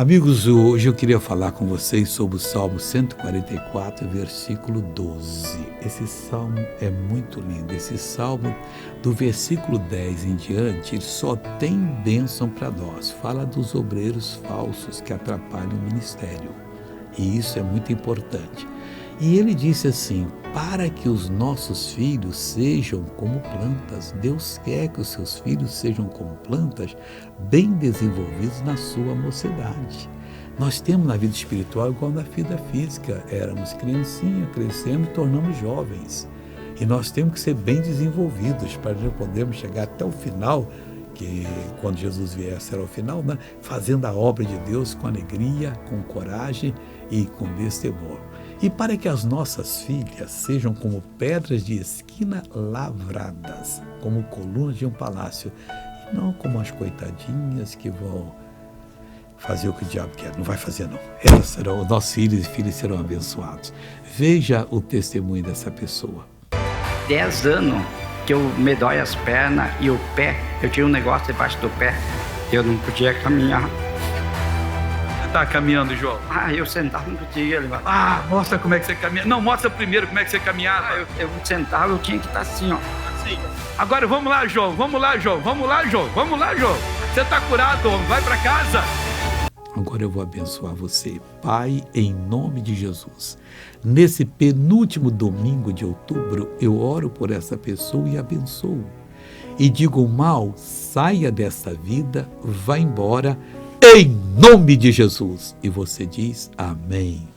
Amigos, hoje eu queria falar com vocês sobre o Salmo 144, versículo 12. Esse salmo é muito lindo. Esse salmo, do versículo 10 em diante, ele só tem bênção para nós. Fala dos obreiros falsos que atrapalham o ministério. E isso é muito importante. E ele disse assim: para que os nossos filhos sejam como plantas. Deus quer que os seus filhos sejam como plantas, bem desenvolvidos na sua mocidade. Nós temos na vida espiritual igual na vida física. Éramos criancinha, crescemos e tornamos jovens. E nós temos que ser bem desenvolvidos para podermos chegar até o final, que quando Jesus vier será o final, né? Fazendo a obra de Deus com alegria, com coragem e com destemor. E para que as nossas filhas sejam como pedras de esquina lavradas, como colunas de um palácio, e não como as coitadinhas que vão fazer o que o diabo quer. Não vai fazer, não. Elas serão, os nossos filhos e filhas serão abençoados. Veja o testemunho dessa pessoa. 10 anos que eu me dói as pernas e o pé, eu tinha um negócio debaixo do pé, eu não podia caminhar. Tá caminhando, João? Eu sentava, não podia levar. Mostra como é que você caminha. Não, mostra primeiro como é que você caminhava. Eu sentava, eu tinha que estar assim, ó. Assim. Agora vamos lá, João. Vamos lá, João. Você tá curado, homem. Vai para casa. Agora eu vou abençoar você. Pai, em nome de Jesus, nesse penúltimo domingo de outubro, eu oro por essa pessoa e abençoo. E digo: o mal, saia dessa vida, vá embora, em nome de Jesus. E você diz amém.